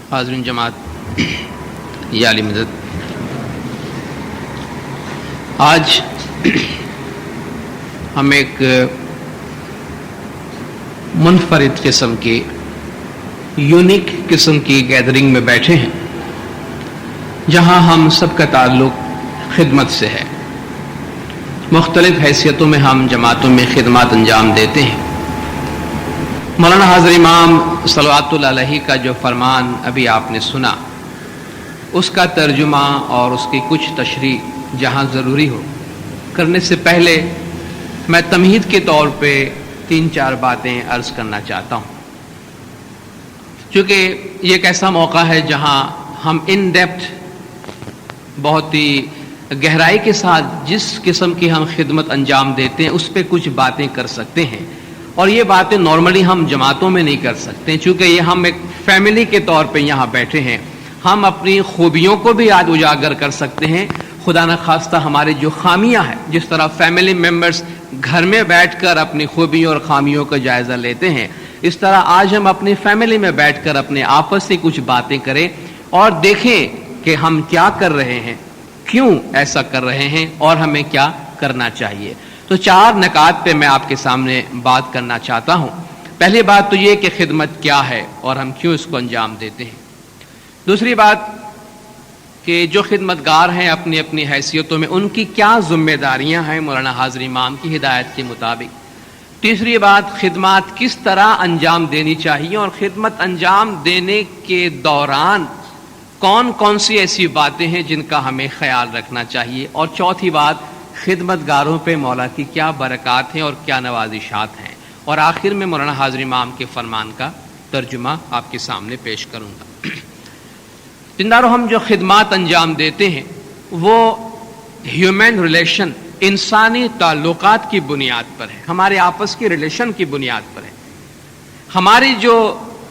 حاضرین جماعت یا علی مدد، آج ہم ایک منفرد قسم کی یونیک قسم کی گیدرنگ میں بیٹھے ہیں، جہاں ہم سب کا تعلق خدمت سے ہے۔ مختلف حیثیتوں میں ہم جماعتوں میں خدمات انجام دیتے ہیں۔ مولانا حاضر امام صلوات اللہ علیہ کا جو فرمان ابھی آپ نے سنا، اس کا ترجمہ اور اس کی کچھ تشریح جہاں ضروری ہو کرنے سے پہلے میں تمہید کے طور پہ 3-4 باتیں عرض کرنا چاہتا ہوں، چونکہ یہ ایک ایسا موقع ہے جہاں ہم ان ڈیپتھ بہت ہی گہرائی کے ساتھ جس قسم کی ہم خدمت انجام دیتے ہیں اس پہ کچھ باتیں کر سکتے ہیں، اور یہ باتیں نارملی ہم جماعتوں میں نہیں کر سکتے، چونکہ یہ ہم ایک فیملی کے طور پہ یہاں بیٹھے ہیں۔ ہم اپنی خوبیوں کو بھی آج اجاگر کر سکتے ہیں، خدا نخواستہ ہماری جو خامیاں ہیں، جس طرح فیملی ممبرز گھر میں بیٹھ کر اپنی خوبیوں اور خامیوں کا جائزہ لیتے ہیں، اس طرح آج ہم اپنی فیملی میں بیٹھ کر اپنے آپس سے کچھ باتیں کریں اور دیکھیں کہ ہم کیا کر رہے ہیں، کیوں ایسا کر رہے ہیں اور ہمیں کیا کرنا چاہیے۔ تو 4 نکات پہ میں آپ کے سامنے بات کرنا چاہتا ہوں۔ پہلی بات تو یہ کہ خدمت کیا ہے اور ہم کیوں اس کو انجام دیتے ہیں۔ دوسری بات کہ جو خدمتگار ہیں اپنی اپنی حیثیتوں میں ان کی کیا ذمہ داریاں ہیں مولانا حاضر امام کی ہدایت کے مطابق۔ تیسری بات، خدمات کس طرح انجام دینی چاہیے اور خدمت انجام دینے کے دوران کون کون سی ایسی باتیں ہیں جن کا ہمیں خیال رکھنا چاہیے۔ اور چوتھی بات، خدمتگاروں پہ مولا کی کیا برکات ہیں اور کیا نوازشات ہیں۔ اور آخر میں مولانا حاضر امام کے فرمان کا ترجمہ آپ کے سامنے پیش کروں گا۔ زنداروں، ہم جو خدمات انجام دیتے ہیں وہ ہیومن ریلیشن، انسانی تعلقات کی بنیاد پر ہے، ہمارے آپس کی ریلیشن کی بنیاد پر ہے۔ ہماری جو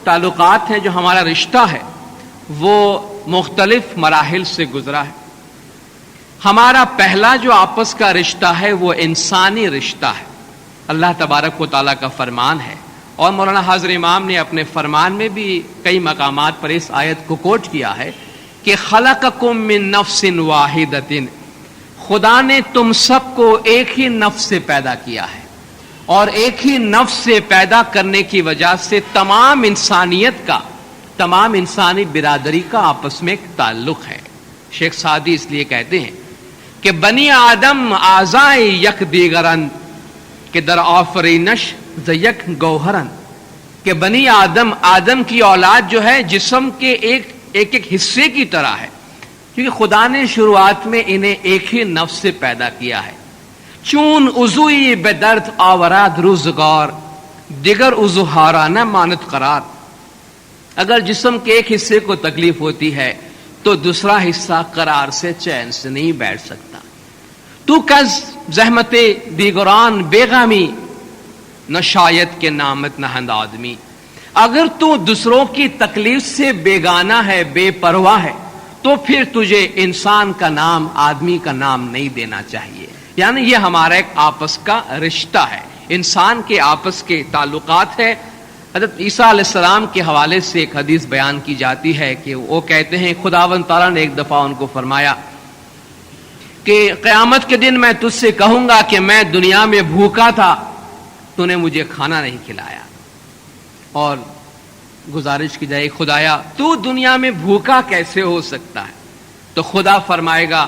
تعلقات ہیں، جو ہمارا رشتہ ہے، وہ مختلف مراحل سے گزرا ہے۔ ہمارا پہلا جو آپس کا رشتہ ہے وہ انسانی رشتہ ہے، اللہ تبارک و تعالیٰ کا فرمان ہے، اور مولانا حاضر امام نے اپنے فرمان میں بھی کئی مقامات پر اس آیت کو کوٹ کیا ہے کہ خلقکم من نفس واحدۃ، خدا نے تم سب کو ایک ہی نفس سے پیدا کیا ہے، اور ایک ہی نفس سے پیدا کرنے کی وجہ سے تمام انسانیت کا، تمام انسانی برادری کا آپس میں ایک تعلق ہے۔ شیخ سعدی اس لیے کہتے ہیں کہ بنی آدم اعضائے یک دیگرن، کہ در آفرینش ز یک گوہرن، کہ بنی آدم کی اولاد جو ہے جسم کے ایک حصے کی طرح ہے، کیونکہ خدا نے شروعات میں انہیں ایک ہی نفس سے پیدا کیا ہے۔ چون عضوی بے درد آوراد روزگار، دیگر عضو ہارانہ مانت قرار۔ اگر جسم کے ایک حصے کو تکلیف ہوتی ہے تو دوسرا حصہ قرار سے چین سے نہیں بیٹھ سکتا۔ تو کز زحمت دیگران بیغمی، نہ شاید کے نامت نہند آدمی۔ اگر تو دوسروں کی تکلیف سے بیگانہ ہے، بے پرواہ ہے، تو پھر تجھے انسان کا نام، آدمی کا نام نہیں دینا چاہیے۔ یعنی یہ ہمارا ایک آپس کا رشتہ ہے، انسان کے آپس کے تعلقات ہے۔ حضرت عیسیٰ علیہ السلام کے حوالے سے ایک حدیث بیان کی جاتی ہے کہ وہ کہتے ہیں خداوند تعالیٰ نے ایک دفعہ ان کو فرمایا کہ قیامت کے دن میں تجھ سے کہوں گا کہ میں دنیا میں بھوکا تھا، تو نے مجھے کھانا نہیں کھلایا، اور گزارش کی جائے خدایا تو دنیا میں بھوکا کیسے ہو سکتا ہے؟ تو خدا فرمائے گا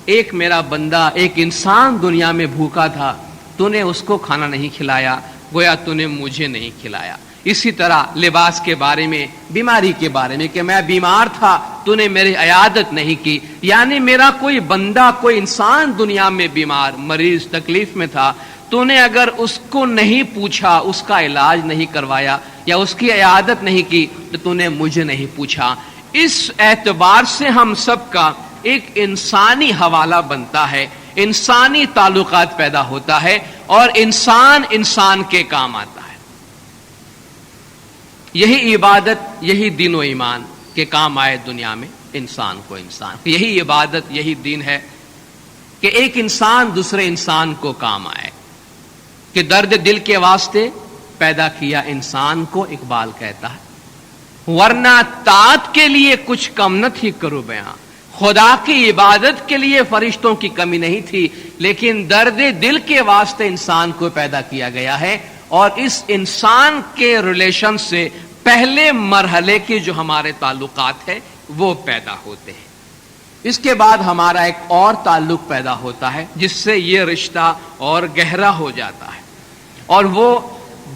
ایک میرا بندہ، ایک انسان دنیا میں بھوکا تھا، تو نے اس کو کھانا نہیں کھلایا، گویا تو نے مجھے نہیں کھلایا۔ اسی طرح لباس کے بارے میں، بیماری کے بارے میں کہ میں بیمار تھا تو نے میری عیادت نہیں کی، یعنی میرا کوئی بندہ، کوئی انسان دنیا میں بیمار، مریض، تکلیف میں تھا، تو نے اگر اس کو نہیں پوچھا، اس کا علاج نہیں کروایا یا اس کی عیادت نہیں کی، تو نے مجھے نہیں پوچھا۔ اس اعتبار سے ہم سب کا ایک انسانی حوالہ بنتا ہے، انسانی تعلقات پیدا ہوتا ہے، اور انسان کے کام آتا ہے۔ یہی عبادت، یہی دین و ایمان کے کام آئے دنیا میں انسان کو، انسان یہی عبادت، یہی دین ہے کہ ایک انسان دوسرے انسان کو کام آئے، کہ درد دل کے واسطے پیدا کیا انسان کو، اقبال کہتا ہے ورنہ طاعت کے لیے کچھ کم نہ تھی کرو بیاں، خدا کی عبادت کے لیے فرشتوں کی کمی نہیں تھی، لیکن درد دل کے واسطے انسان کو پیدا کیا گیا ہے، اور اس انسان کے ریلیشن سے پہلے مرحلے کے جو ہمارے تعلقات ہیں وہ پیدا ہوتے ہیں۔ اس کے بعد ہمارا ایک اور تعلق پیدا ہوتا ہے جس سے یہ رشتہ اور گہرا ہو جاتا ہے، اور وہ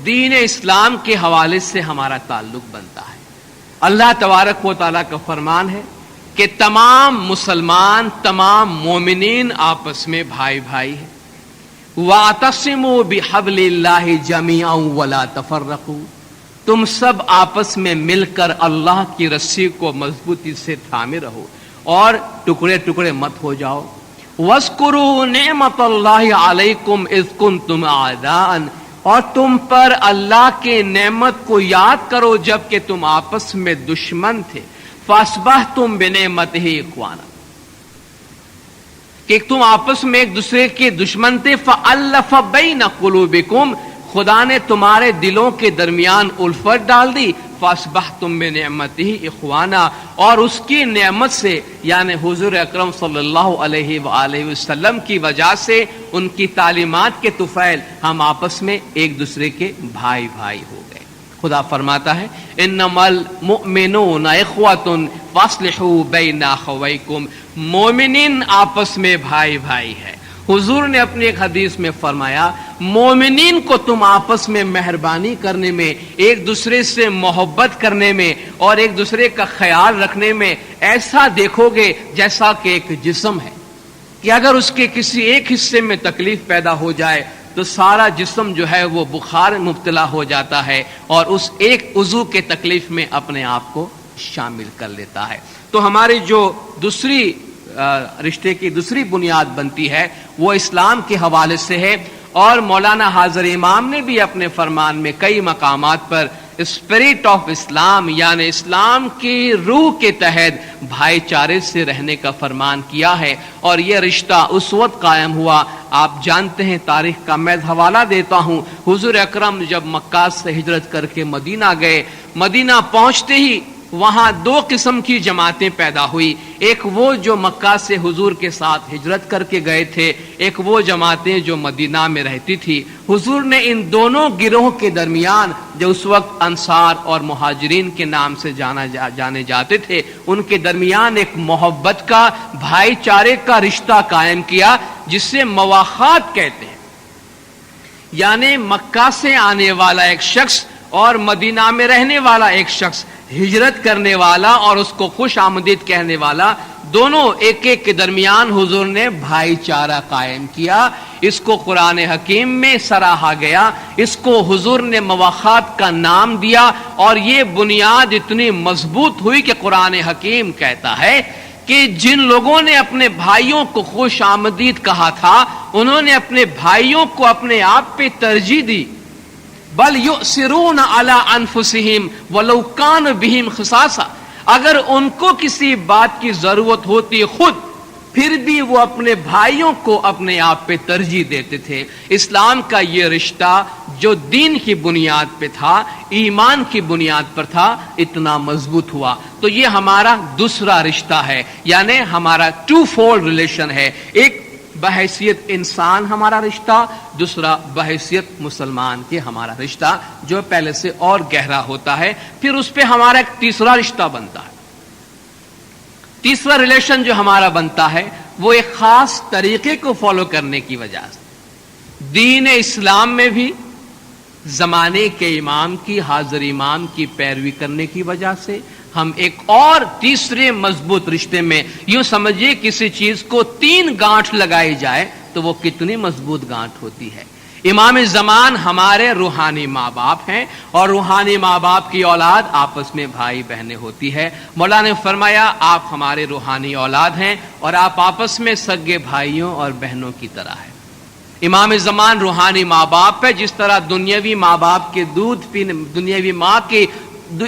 دین اسلام کے حوالے سے ہمارا تعلق بنتا ہے۔ اللہ تبارک و تعالیٰ کا فرمان ہے کہ تمام مسلمان، تمام مومنین آپس میں بھائی بھائی ہیں۔ وَاعْتَصِمُوا بِحَبْلِ اللَّهِ جَمِيعًا وَلَا تَفَرَّقُوا، تم سب آپس میں مل کر اللہ کی رسی کو مضبوطی سے تھامے رہو اور ٹکڑے ٹکڑے مت ہو جاؤ۔ وَاذْكُرُوا نِعْمَةَ اللَّهِ عَلَيْكُمْ إِذْ كُنْتُمْ أَعْدَاءً، اور تم پر اللہ کے نعمت کو یاد کرو جب کہ تم آپس میں دشمن تھے۔ فَأَصْبَحْتُمْ بِنِعْمَتِهِ إِخْوَانًا، کہ تم آپس میں ایک دوسرے کے دشمن تھے۔ فَأَلَّفَ بَيْنَ قُلُوبِكُمْ، خدا نے تمہارے دلوں کے درمیان الفت ڈال دی۔ فَأَصْبَحْتُمْ بِنِعْمَتِهِ إِخْوَانًا، اور اس کی نعمت سے یعنی حضور اکرم صلی اللہ علیہ وآلہ وسلم کی وجہ سے، ان کی تعلیمات کے طفیل ہم آپس میں ایک دوسرے کے بھائی بھائی ہو گئے۔ خدا فرماتا ہے انما المؤمنون اخوة فاصلحوا بین اخویکم، مومنین آپس میں بھائی بھائی ہے۔ حضور نے اپنی ایک حدیث میں فرمایا مومنین کو تم آپس میں مہربانی کرنے میں، ایک دوسرے سے محبت کرنے میں اور ایک دوسرے کا خیال رکھنے میں ایسا دیکھو گے جیسا کہ ایک جسم ہے کہ اگر اس کے کسی ایک حصے میں تکلیف پیدا ہو جائے تو سارا جسم جو ہے وہ بخار میں مبتلا ہو جاتا ہے اور اس ایک عضو کے تکلیف میں اپنے آپ کو شامل کر لیتا ہے۔ تو ہماری جو دوسری رشتے کی دوسری بنیاد بنتی ہے وہ اسلام کے حوالے سے ہے، اور مولانا حاضر امام نے بھی اپنے فرمان میں کئی مقامات پر اسپرٹ آف اسلام یعنی اسلام کی روح کے تحت بھائی چارے سے رہنے کا فرمان کیا ہے، اور یہ رشتہ اس وقت قائم ہوا۔ آپ جانتے ہیں تاریخ کا میں حوالہ دیتا ہوں، حضور اکرم جب مکہ سے ہجرت کر کے مدینہ گئے، مدینہ پہنچتے ہی وہاں دو قسم کی جماعتیں پیدا ہوئی، ایک وہ جو مکہ سے حضور کے ساتھ ہجرت کر کے گئے تھے، ایک وہ جماعتیں جو مدینہ میں رہتی تھی۔ حضور نے ان دونوں گروہ کے درمیان جو اس وقت انصار اور مہاجرین کے نام سے جانے جاتے تھے، ان کے درمیان ایک محبت کا، بھائی چارے کا رشتہ قائم کیا جسے مواخات کہتے ہیں، یعنی مکہ سے آنے والا ایک شخص اور مدینہ میں رہنے والا ایک شخص، ہجرت کرنے والا اور اس کو خوش آمدید کہنے والا، دونوں ایک ایک کے درمیان حضور نے بھائی چارہ قائم کیا۔ اس کو قرآن حکیم میں سراہا گیا، اس کو حضور نے مواخات کا نام دیا، اور یہ بنیاد اتنی مضبوط ہوئی کہ قرآن حکیم کہتا ہے کہ جن لوگوں نے اپنے بھائیوں کو خوش آمدید کہا تھا انہوں نے اپنے بھائیوں کو اپنے آپ پہ ترجیح دی۔ بل یؤثرون علی انفسہم ولو کان بہم خصاصہ، اگر ان کو کسی بات کی ضرورت ہوتی خود، پھر بھی وہ اپنے بھائیوں کو اپنے آپ پہ ترجیح دیتے تھے۔ اسلام کا یہ رشتہ جو دین کی بنیاد پہ تھا، ایمان کی بنیاد پر تھا، اتنا مضبوط ہوا۔ تو یہ ہمارا دوسرا رشتہ ہے، یعنی ہمارا ٹو فولڈ ریلیشن ہے، ایک بحیثیت انسان ہمارا رشتہ، دوسرا بحیثیت مسلمان کے ہمارا رشتہ جو پہلے سے اور گہرا ہوتا ہے۔ پھر اس پہ ہمارا ایک تیسرا رشتہ بنتا ہے۔ تیسرا ریلیشن جو ہمارا بنتا ہے وہ ایک خاص طریقے کو فالو کرنے کی وجہ سے، دین اسلام میں بھی زمانے کے امام کی، حاضر امام کی پیروی کرنے کی وجہ سے ہم ایک اور تیسرے مضبوط رشتے میں، یوں سمجھیے کسی چیز کو 3 گانٹھ لگائی جائے تو وہ کتنی مضبوط گانٹھ ہوتی ہے۔ امام زمان ہمارے روحانی ماں باپ ہیں، اور روحانی ماں باپ کی اولاد آپس میں بھائی بہنیں ہوتی ہے۔ مولا نے فرمایا آپ ہمارے روحانی اولاد ہیں اور آپ آپس میں سگے بھائیوں اور بہنوں کی طرح ہیں۔ امام زمان روحانی ماں باپ ہے، جس طرح دنیاوی ماں باپ کے دودھ پینے، دنیاوی ماں کے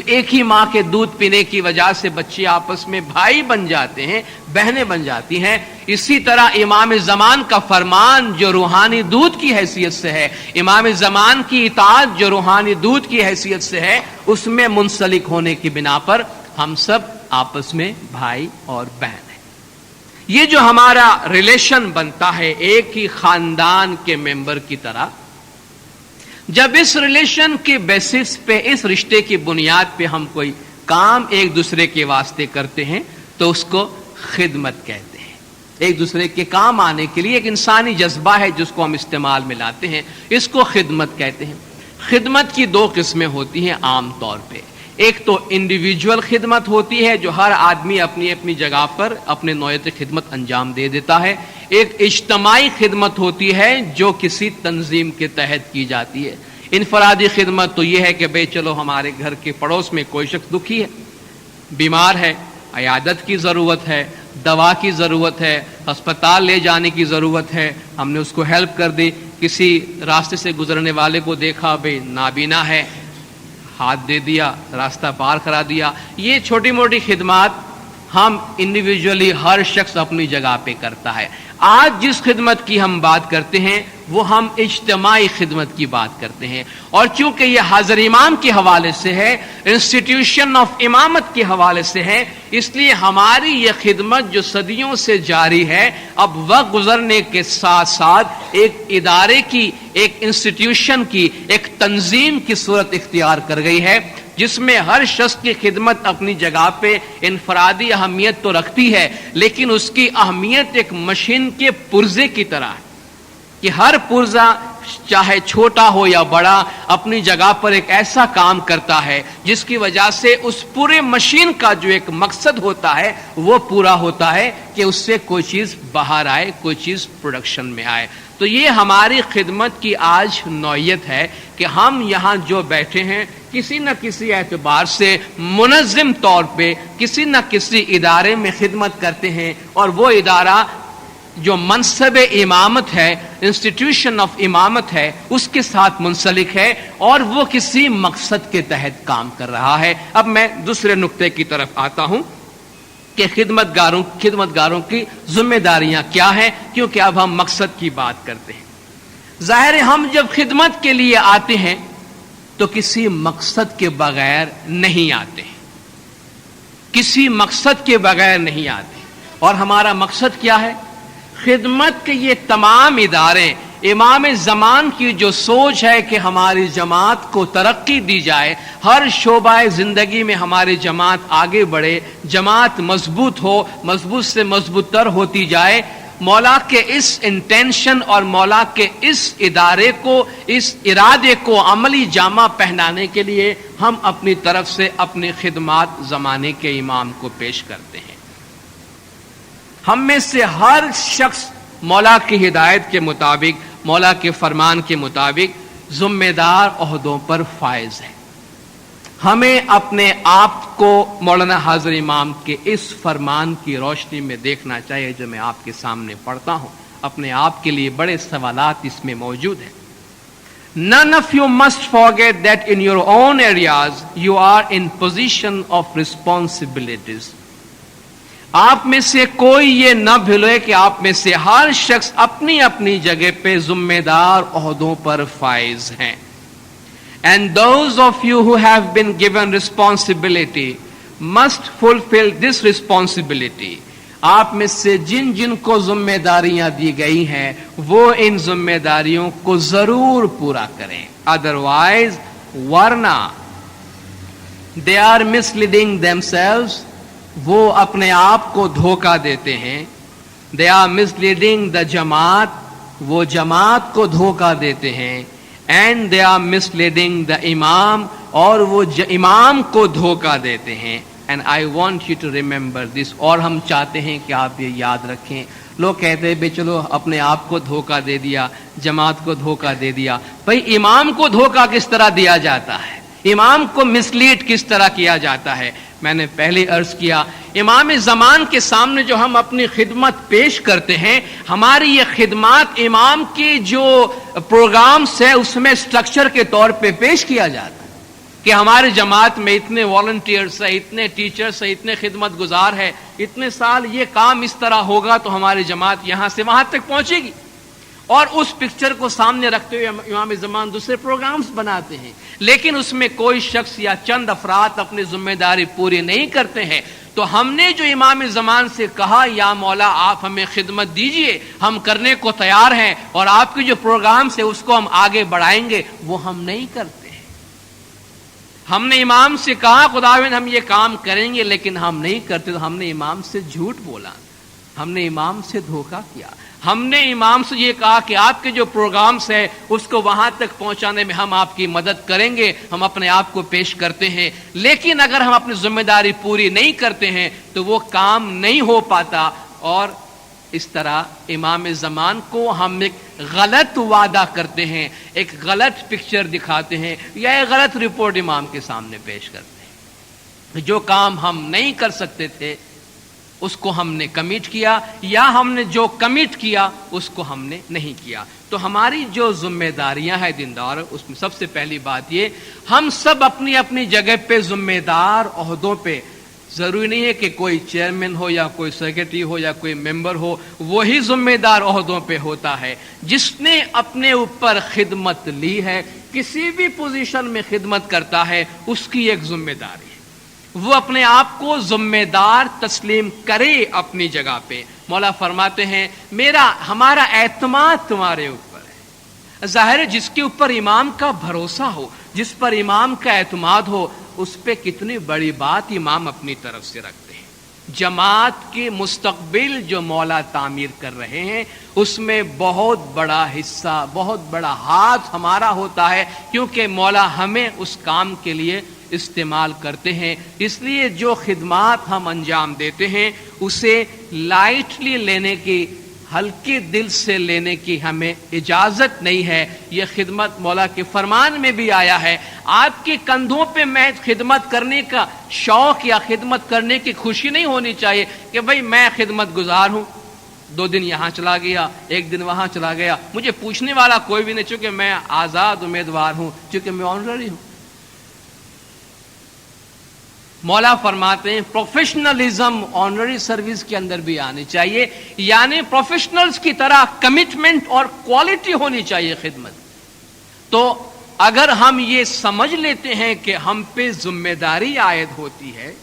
ایک ہی ماں کے دودھ پینے کی وجہ سے بچے آپس میں بھائی بن جاتے ہیں، بہنیں بن جاتی ہیں، اسی طرح امام زمان کا فرمان جو روحانی دودھ کی حیثیت سے ہے، امام زمان کی اطاعت جو روحانی دودھ کی حیثیت سے ہے، اس میں منسلک ہونے کی بنا پر ہم سب آپس میں بھائی اور بہن ہیں۔ یہ جو ہمارا ریلیشن بنتا ہے ایک ہی خاندان کے ممبر کی طرح، جب اس ریلیشن کے بیسس پہ، اس رشتے کی بنیاد پہ ہم کوئی کام ایک دوسرے کے واسطے کرتے ہیں تو اس کو خدمت کہتے ہیں۔ ایک دوسرے کے کام آنے کے لیے ایک انسانی جذبہ ہے جس کو ہم استعمال میں لاتے ہیں، اس کو خدمت کہتے ہیں۔ خدمت کی دو قسمیں ہوتی ہیں عام طور پہ، ایک تو انڈیویجول خدمت ہوتی ہے جو ہر آدمی اپنی اپنی جگہ پر اپنے نوعیت خدمت انجام دے دیتا ہے، ایک اجتماعی خدمت ہوتی ہے جو کسی تنظیم کے تحت کی جاتی ہے۔ انفرادی خدمت تو یہ ہے کہ بھئی چلو ہمارے گھر کے پڑوس میں کوئی شخص دکھی ہے، بیمار ہے، عیادت کی ضرورت ہے، دوا کی ضرورت ہے، ہسپتال لے جانے کی ضرورت ہے، ہم نے اس کو ہیلپ کر دی۔ کسی راستے سے گزرنے والے کو دیکھا بھئی نابینا ہے، ہاتھ دے دیا، راستہ پار کرا دیا۔ یہ چھوٹی موٹی خدمات ہم انڈیویجولی ہر شخص اپنی جگہ پہ کرتا ہے۔ آج جس خدمت کی ہم بات کرتے ہیں وہ ہم اجتماعی خدمت کی بات کرتے ہیں، اور چونکہ یہ حاضر امام کے حوالے سے ہے، انسٹیٹیوشن آف امامت کے حوالے سے ہے، اس لیے ہماری یہ خدمت جو صدیوں سے جاری ہے اب وقت گزرنے کے ساتھ ساتھ ایک ادارے کی، ایک انسٹیٹیوشن کی، ایک تنظیم کی صورت اختیار کر گئی ہے، جس میں ہر شخص کی خدمت اپنی جگہ پہ انفرادی اہمیت تو رکھتی ہے، لیکن اس کی اہمیت ایک مشین کے پرزے کی طرح ہے کہ ہر پرزہ چاہے چھوٹا ہو یا بڑا اپنی جگہ پر ایک ایسا کام کرتا ہے جس کی وجہ سے اس پورے مشین کا جو ایک مقصد ہوتا ہے وہ پورا ہوتا ہے کہ اس سے کوئی چیز باہر آئے، کوئی چیز پروڈکشن میں آئے۔ تو یہ ہماری خدمت کی آج نوعیت ہے کہ ہم یہاں جو بیٹھے ہیں کسی نہ کسی اعتبار سے منظم طور پہ کسی نہ کسی ادارے میں خدمت کرتے ہیں، اور وہ ادارہ جو منصب امامت ہے، انسٹیٹیوشن آف امامت ہے، اس کے ساتھ منسلک ہے اور وہ کسی مقصد کے تحت کام کر رہا ہے۔ اب میں دوسرے نقطے کی طرف آتا ہوں کہ خدمتگاروں کی ذمہ داریاں کیا ہیں، کیونکہ اب ہم مقصد کی بات کرتے ہیں۔ ظاہر ہے ہم جب خدمت کے لیے آتے ہیں تو کسی مقصد کے بغیر نہیں آتے، کسی مقصد کے بغیر نہیں آتے، اور ہمارا مقصد کیا ہے؟ خدمت کے یہ تمام ادارے، امام زمان کی جو سوچ ہے کہ ہماری جماعت کو ترقی دی جائے، ہر شعبہ زندگی میں ہماری جماعت آگے بڑھے، جماعت مضبوط ہو، مضبوط سے مضبوط تر ہوتی جائے، مولا کے اس انٹینشن اور مولا کے اس ادارے کو، اس ارادے کو عملی جامہ پہنانے کے لیے ہم اپنی طرف سے اپنی خدمات زمانے کے امام کو پیش کرتے ہیں۔ ہم میں سے ہر شخص مولا کی ہدایت کے مطابق، مولا کے فرمان کے مطابق ذمہ دار عہدوں پر فائز ہے۔ ہمیں اپنے آپ کو مولانا حاضر امام کے اس فرمان کی روشنی میں دیکھنا چاہیے جو میں آپ کے سامنے پڑھتا ہوں۔ اپنے آپ کے لیے بڑے سوالات اس میں موجود ہیں۔ None of you must forget that in your own areas you are in position of responsibilities. آپ میں سے کوئی یہ نہ بھولے کہ آپ میں سے ہر شخص اپنی اپنی جگہ پہ ذمہ دار عہدوں پر فائز ہیں۔ And those of you who have been given responsibility must fulfill this responsibility. آپ میں سے جن جن کو ذمہ داریاں دی گئی ہیں وہ ان ذمہ داریوں کو ضرور پورا کریں، otherwise ورنہ they are misleading themselves، وہ اپنے آپ کو دھوکہ دیتے ہیں، they are misleading the جماعت، وہ جماعت کو دھوکہ دیتے ہیں، and they are misleading the امام، اور وہ امام کو دھوکہ دیتے ہیں۔ And I want you to remember this، اور ہم چاہتے ہیں کہ آپ یہ یاد رکھیں۔ لوگ کہتے ہیں بے چلو اپنے آپ کو دھوکہ دے دیا، جماعت کو دھوکہ دے دیا۔ بھئی امام کو دھوکہ کس طرح دیا جاتا ہے؟ امام کو مسلیڈ کس طرح کیا جاتا ہے؟ میں نے پہلے عرض کیا، امام زمان کے سامنے جو ہم اپنی خدمت پیش کرتے ہیں، ہماری یہ خدمات امام کی جو پروگرامز ہے اس میں سٹرکچر کے طور پہ پیش کیا جاتا ہے کہ ہماری جماعت میں اتنے والنٹیئرس ہیں، اتنے ٹیچرس ہیں، اتنے خدمت گزار ہیں، اتنے سال یہ کام اس طرح ہوگا تو ہماری جماعت یہاں سے وہاں تک پہنچے گی. اور اس پکچر کو سامنے رکھتے ہوئے امام زمان دوسرے پروگرامز بناتے ہیں، لیکن اس میں کوئی شخص یا چند افراد اپنی ذمہ داری پوری نہیں کرتے ہیں. تو ہم نے جو امام زمان سے کہا یا مولا آپ ہمیں خدمت دیجئے، ہم کرنے کو تیار ہیں، اور آپ کے جو پروگرامز ہیں اس کو ہم آگے بڑھائیں گے، وہ ہم نہیں کرتے ہیں. ہم نے امام سے کہا خداوند ہم یہ کام کریں گے، لیکن ہم نہیں کرتے. تو ہم نے امام سے جھوٹ بولا، ہم نے امام سے دھوکہ کیا. ہم نے امام سے یہ کہا کہ آپ کے جو پروگرامز ہیں اس کو وہاں تک پہنچانے میں ہم آپ کی مدد کریں گے، ہم اپنے آپ کو پیش کرتے ہیں، لیکن اگر ہم اپنی ذمہ داری پوری نہیں کرتے ہیں تو وہ کام نہیں ہو پاتا. اور اس طرح امام زمان کو ہم ایک غلط وعدہ کرتے ہیں، ایک غلط پکچر دکھاتے ہیں، یا ایک غلط رپورٹ امام کے سامنے پیش کرتے ہیں. جو کام ہم نہیں کر سکتے تھے اس کو ہم نے کمٹ کیا، یا ہم نے جو کمٹ کیا اس کو ہم نے نہیں کیا. تو ہماری جو ذمہ داریاں ہیں دیندار، اس میں سب سے پہلی بات یہ، ہم سب اپنی اپنی جگہ پہ ذمہ دار عہدوں پہ، ضروری نہیں ہے کہ کوئی چیئرمین ہو یا کوئی سیکرٹری ہو یا کوئی ممبر ہو، وہی ذمہ دار عہدوں پہ ہوتا ہے. جس نے اپنے اوپر خدمت لی ہے، کسی بھی پوزیشن میں خدمت کرتا ہے، اس کی ایک ذمہ داری ہے، وہ اپنے آپ کو ذمہ دار تسلیم کرے اپنی جگہ پہ. مولا فرماتے ہیں ہمارا اعتماد تمہارے اوپر ہے. ظاہر ہے جس کے اوپر امام کا بھروسہ ہو، جس پر امام کا اعتماد ہو، اس پہ کتنی بڑی بات امام اپنی طرف سے رکھتے ہیں. جماعت کے مستقبل جو مولا تعمیر کر رہے ہیں اس میں بہت بڑا حصہ، بہت بڑا ہاتھ ہمارا ہوتا ہے، کیونکہ مولا ہمیں اس کام کے لیے استعمال کرتے ہیں. اس لیے جو خدمات ہم انجام دیتے ہیں اسے لائٹلی لینے کی، ہلکے دل سے لینے کی ہمیں اجازت نہیں ہے. یہ خدمت مولا کے فرمان میں بھی آیا ہے. آپ کے کندھوں پہ میں خدمت کرنے کا شوق یا خدمت کرنے کی خوشی نہیں ہونی چاہیے کہ بھئی میں خدمت گزار ہوں، 2 دن یہاں چلا گیا، 1 دن وہاں چلا گیا، مجھے پوچھنے والا کوئی بھی نہیں، چونکہ میں آزاد امیدوار ہوں، چونکہ میں آنرری ہوں. مولا فرماتے ہیں پروفیشنلزم آنرری سروس کے اندر بھی آنی چاہیے، یعنی پروفیشنلز کی طرح کمٹمنٹ اور کوالٹی ہونی چاہیے خدمت. تو اگر ہم یہ سمجھ لیتے ہیں کہ ہم پہ ذمہ داری عائد ہوتی ہے،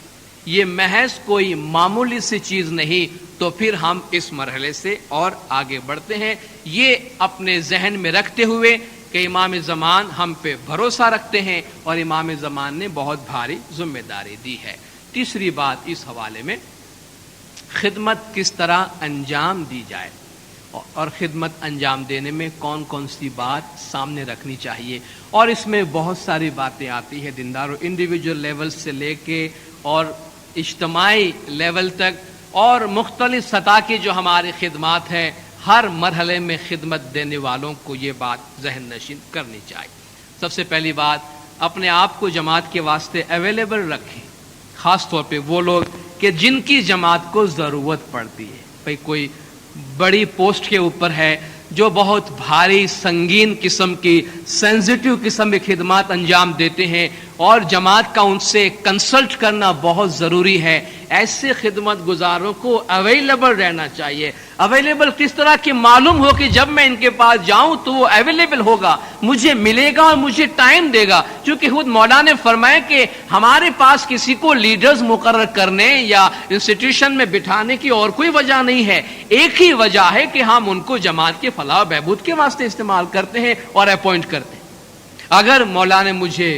یہ محض کوئی معمولی سی چیز نہیں، تو پھر ہم اس مرحلے سے اور آگے بڑھتے ہیں. یہ اپنے ذہن میں رکھتے ہوئے کہ امام زمان ہم پہ بھروسہ رکھتے ہیں اور امام زمان نے بہت بھاری ذمہ داری دی ہے. تیسری بات اس حوالے میں، خدمت کس طرح انجام دی جائے اور خدمت انجام دینے میں کون کون سی بات سامنے رکھنی چاہیے. اور اس میں بہت ساری باتیں آتی ہیں دینداروں، انڈیویجول لیول سے لے کے اور اجتماعی لیول تک، اور مختلف سطح کی جو ہماری خدمات ہیں، ہر مرحلے میں خدمت دینے والوں کو یہ بات ذہن نشین کرنی چاہیے. سب سے پہلی بات، اپنے آپ کو جماعت کے واسطے اویلیبل رکھیں، خاص طور پہ وہ لوگ کہ جن کی جماعت کو ضرورت پڑتی ہے. بھئی کوئی بڑی پوسٹ کے اوپر ہے، جو بہت بھاری سنگین قسم کی سینسیٹیو قسم کی خدمات انجام دیتے ہیں اور جماعت کا ان سے کنسلٹ کرنا بہت ضروری ہے، ایسے خدمت گزاروں کو اویلیبل رہنا چاہیے. اویلیبل کس طرح کہ معلوم ہو کہ جب میں ان کے پاس جاؤں تو وہ اویلیبل ہوگا، مجھے ملے گا اور مجھے ٹائم دے گا. چونکہ خود مولا نے فرمایا کہ ہمارے پاس کسی کو لیڈرز مقرر کرنے یا انسٹیٹیوشن میں بٹھانے کی اور کوئی وجہ نہیں ہے، ایک ہی وجہ ہے کہ ہم ان کو جماعت کے فلاح و بہبود کے واسطے استعمال کرتے ہیں اور اپوائنٹ کرتے ہیں. اگر مولا نے مجھے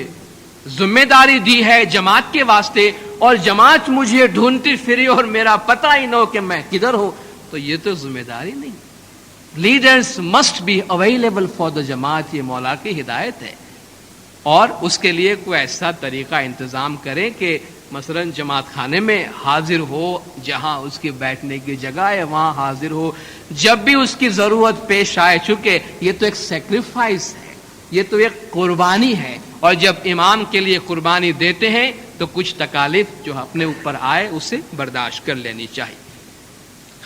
ذمہ داری دی ہے جماعت کے واسطے اور جماعت مجھے ڈھونڈتی پھری اور میرا پتہ ہی نہ ہو کہ میں کدھر ہوں، تو یہ تو ذمہ داری نہیں. Leaders must be available for the جماعت، یہ مولا کی ہدایت ہے. اور اس کے لیے کوئی ایسا طریقہ انتظام کریں کہ مثلا جماعت خانے میں حاضر ہو، جہاں اس کی بیٹھنے کی جگہ ہے وہاں حاضر ہو جب بھی اس کی ضرورت پیش آئے. چونکہ یہ تو ایک سیکریفائس ہے، یہ تو ایک قربانی ہے، اور جب امام کے لیے قربانی دیتے ہیں تو کچھ تکالیف جو اپنے اوپر آئے اسے برداشت کر لینی چاہیے.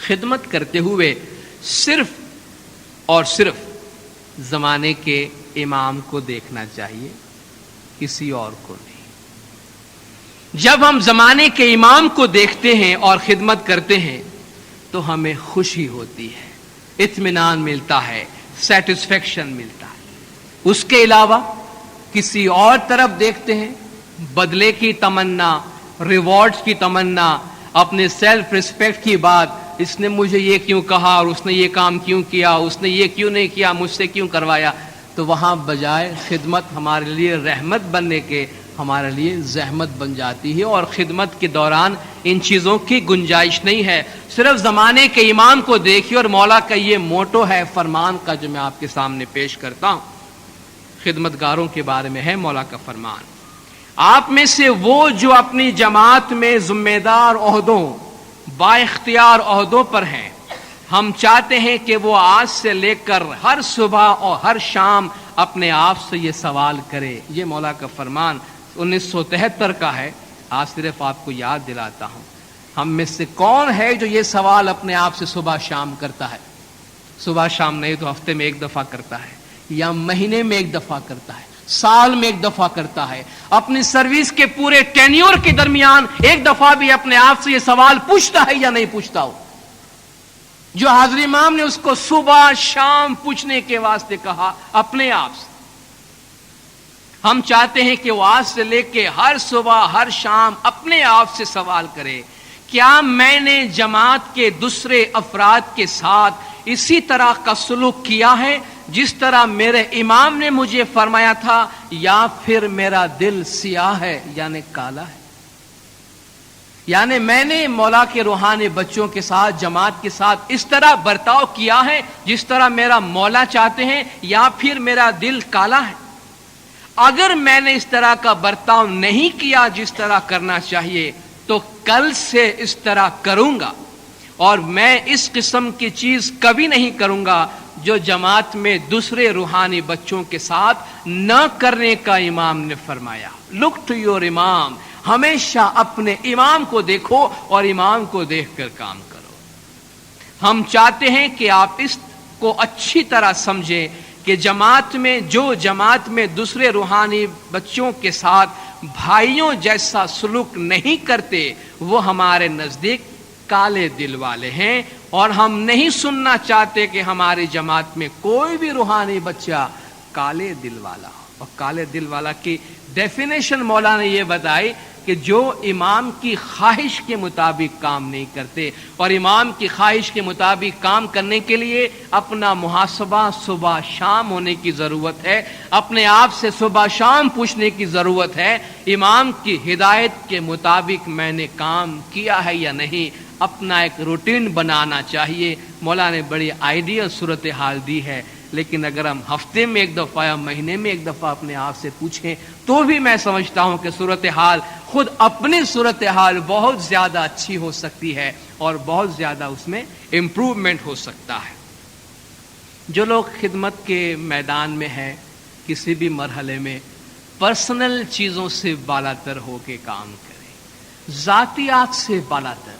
خدمت کرتے ہوئے صرف اور صرف زمانے کے امام کو دیکھنا چاہیے، کسی اور کو نہیں۔ جب ہم زمانے کے امام کو دیکھتے ہیں اور خدمت کرتے ہیں تو ہمیں خوشی ہوتی ہے، اطمینان ملتا ہے، سیٹسفیکشن ملتا ہے۔ اس کے علاوہ کسی اور طرف دیکھتے ہیں، بدلے کی تمنا، ریوارڈز کی تمنا، اپنے سیلف ریسپیکٹ کی بات، اس نے مجھے یہ کیوں کہا اور اس نے یہ کام کیوں کیا، اس نے یہ کیوں نہیں کیا، مجھ سے کیوں کروایا، تو وہاں بجائے خدمت ہمارے لیے رحمت بننے کے ہمارے لیے زحمت بن جاتی ہے، اور خدمت کے دوران ان چیزوں کی گنجائش نہیں ہے۔ صرف زمانے کے امام کو دیکھیے، اور مولا کا یہ موٹو ہے فرمان کا جو میں آپ کے سامنے پیش کرتا ہوں، خدمتگاروں کے بارے میں ہے مولا کا فرمان: آپ میں سے وہ جو اپنی جماعت میں ذمہ دار عہدوں، با اختیار عہدوں پر ہیں، ہم چاہتے ہیں کہ وہ آج سے لے کر ہر صبح اور ہر شام اپنے آپ سے یہ سوال کرے۔ یہ مولا کا فرمان 1973 کا ہے۔ آج صرف آپ کو یاد دلاتا ہوں، ہم میں سے کون ہے جو یہ سوال اپنے آپ سے صبح شام کرتا ہے؟ صبح شام نہیں تو ہفتے میں ایک دفعہ کرتا ہے، یا مہینے میں ایک دفعہ کرتا ہے، سال میں ایک دفعہ کرتا ہے، اپنی سروس کے پورے ٹینیور کے درمیان ایک دفعہ بھی اپنے آپ سے یہ سوال پوچھتا ہے یا نہیں پوچھتا ہو؟ جو حاضر امام نے اس کو صبح شام پوچھنے کے واسطے کہا، اپنے آپ سے ہم چاہتے ہیں کہ وہ آج سے لے کے ہر صبح ہر شام اپنے آپ سے سوال کرے، کیا میں نے جماعت کے دوسرے افراد کے ساتھ اسی طرح کا سلوک کیا ہے جس طرح میرے امام نے مجھے فرمایا تھا، یا پھر میرا دل سیاہ ہے یعنی کالا ہے؟ یعنی میں نے مولا کے روحانی بچوں کے ساتھ، جماعت کے ساتھ اس طرح برتاؤ کیا ہے جس طرح میرا مولا چاہتے ہیں، یا پھر میرا دل کالا ہے؟ اگر میں نے اس طرح کا برتاؤ نہیں کیا جس طرح کرنا چاہیے، تو کل سے اس طرح کروں گا، اور میں اس قسم کی چیز کبھی نہیں کروں گا جو جماعت میں دوسرے روحانی بچوں کے ساتھ نہ کرنے کا امام نے فرمایا۔ لک ٹو یور امام، ہمیشہ اپنے امام کو دیکھو اور امام کو دیکھ کر کام کرو۔ ہم چاہتے ہیں کہ آپ اس کو اچھی طرح سمجھیں کہ جماعت میں دوسرے روحانی بچوں کے ساتھ بھائیوں جیسا سلوک نہیں کرتے، وہ ہمارے نزدیک کالے دل والے ہیں، اور ہم نہیں سننا چاہتے کہ ہماری جماعت میں کوئی بھی روحانی بچہ کالے دل والا ہو۔ اور کالے دل والا کی ڈیفینیشن مولا نے یہ بتائی کہ جو امام کی خواہش کے مطابق کام نہیں کرتے، اور امام کی خواہش کے مطابق کام کرنے کے لیے اپنا محاسبہ صبح شام ہونے کی ضرورت ہے، اپنے آپ سے صبح شام پوچھنے کی ضرورت ہے، امام کی ہدایت کے مطابق میں نے کام کیا ہے یا نہیں، اپنا ایک روٹین بنانا چاہیے۔ مولا نے بڑی آئیڈیل صورتحال دی ہے، لیکن اگر ہم ہفتے میں ایک دفعہ یا مہینے میں ایک دفعہ اپنے آپ سے پوچھیں تو بھی میں سمجھتا ہوں کہ صورتحال خود اپنی صورتحال بہت زیادہ اچھی ہو سکتی ہے، اور بہت زیادہ اس میں امپروومنٹ ہو سکتا ہے۔ جو لوگ خدمت کے میدان میں ہیں، کسی بھی مرحلے میں پرسنل چیزوں سے بالاتر ہو کے کام کریں، ذاتیات سے بالاتر،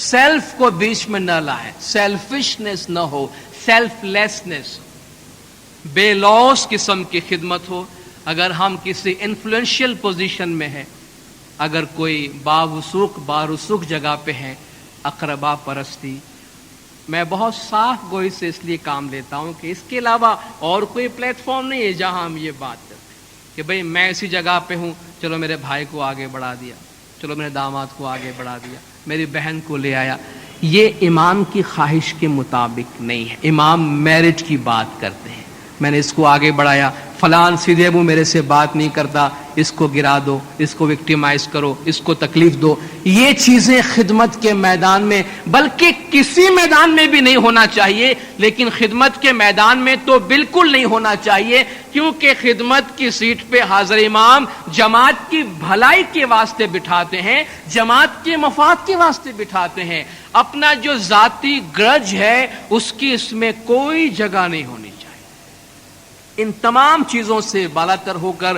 سیلف کو بیچ میں نہ لائیں، سیلفشنس نہ ہو، سیلف لیسنس، بے لوث قسم کی خدمت ہو۔ اگر ہم کسی انفلوئنشل پوزیشن میں ہیں، اگر کوئی بارسوخ جگہ پہ ہیں، اقربا پرستی، میں بہت صاف گوئی سے اس لیے کام لیتا ہوں کہ اس کے علاوہ اور کوئی پلیٹ فارم نہیں ہے جہاں ہم یہ بات کرتے ہیں کہ بھئی میں اسی جگہ پہ ہوں، چلو میرے بھائی کو آگے بڑھا دیا، چلو میرے داماد کو آگے بڑھا دیا، میری بہن کو لے آیا۔ یہ امام کی خواہش کے مطابق نہیں ہے۔ امام میرٹ کی بات کرتے ہیں، میں نے اس کو آگے بڑھایا، فلان سیدھے وہ میرے سے بات نہیں کرتا، اس کو گرا دو، اس کو وکٹیمائز کرو، اس کو تکلیف دو۔ یہ چیزیں خدمت کے میدان میں، بلکہ کسی میدان میں بھی نہیں ہونا چاہیے، لیکن خدمت کے میدان میں تو بالکل نہیں ہونا چاہیے، کیونکہ خدمت کی سیٹ پہ حاضر امام جماعت کی بھلائی کے واسطے بٹھاتے ہیں، جماعت کے مفاد کے واسطے بٹھاتے ہیں۔ اپنا جو ذاتی گرج ہے اس کی اس میں کوئی جگہ نہیں ہونی چاہیے۔ ان تمام چیزوں سے بالاتر ہو کر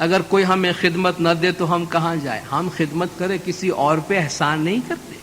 اگر کوئی ہمیں خدمت نہ دے تو ہم کہاں جائیں؟ ہم خدمت کریں، کسی اور پہ احسان نہیں کرتے،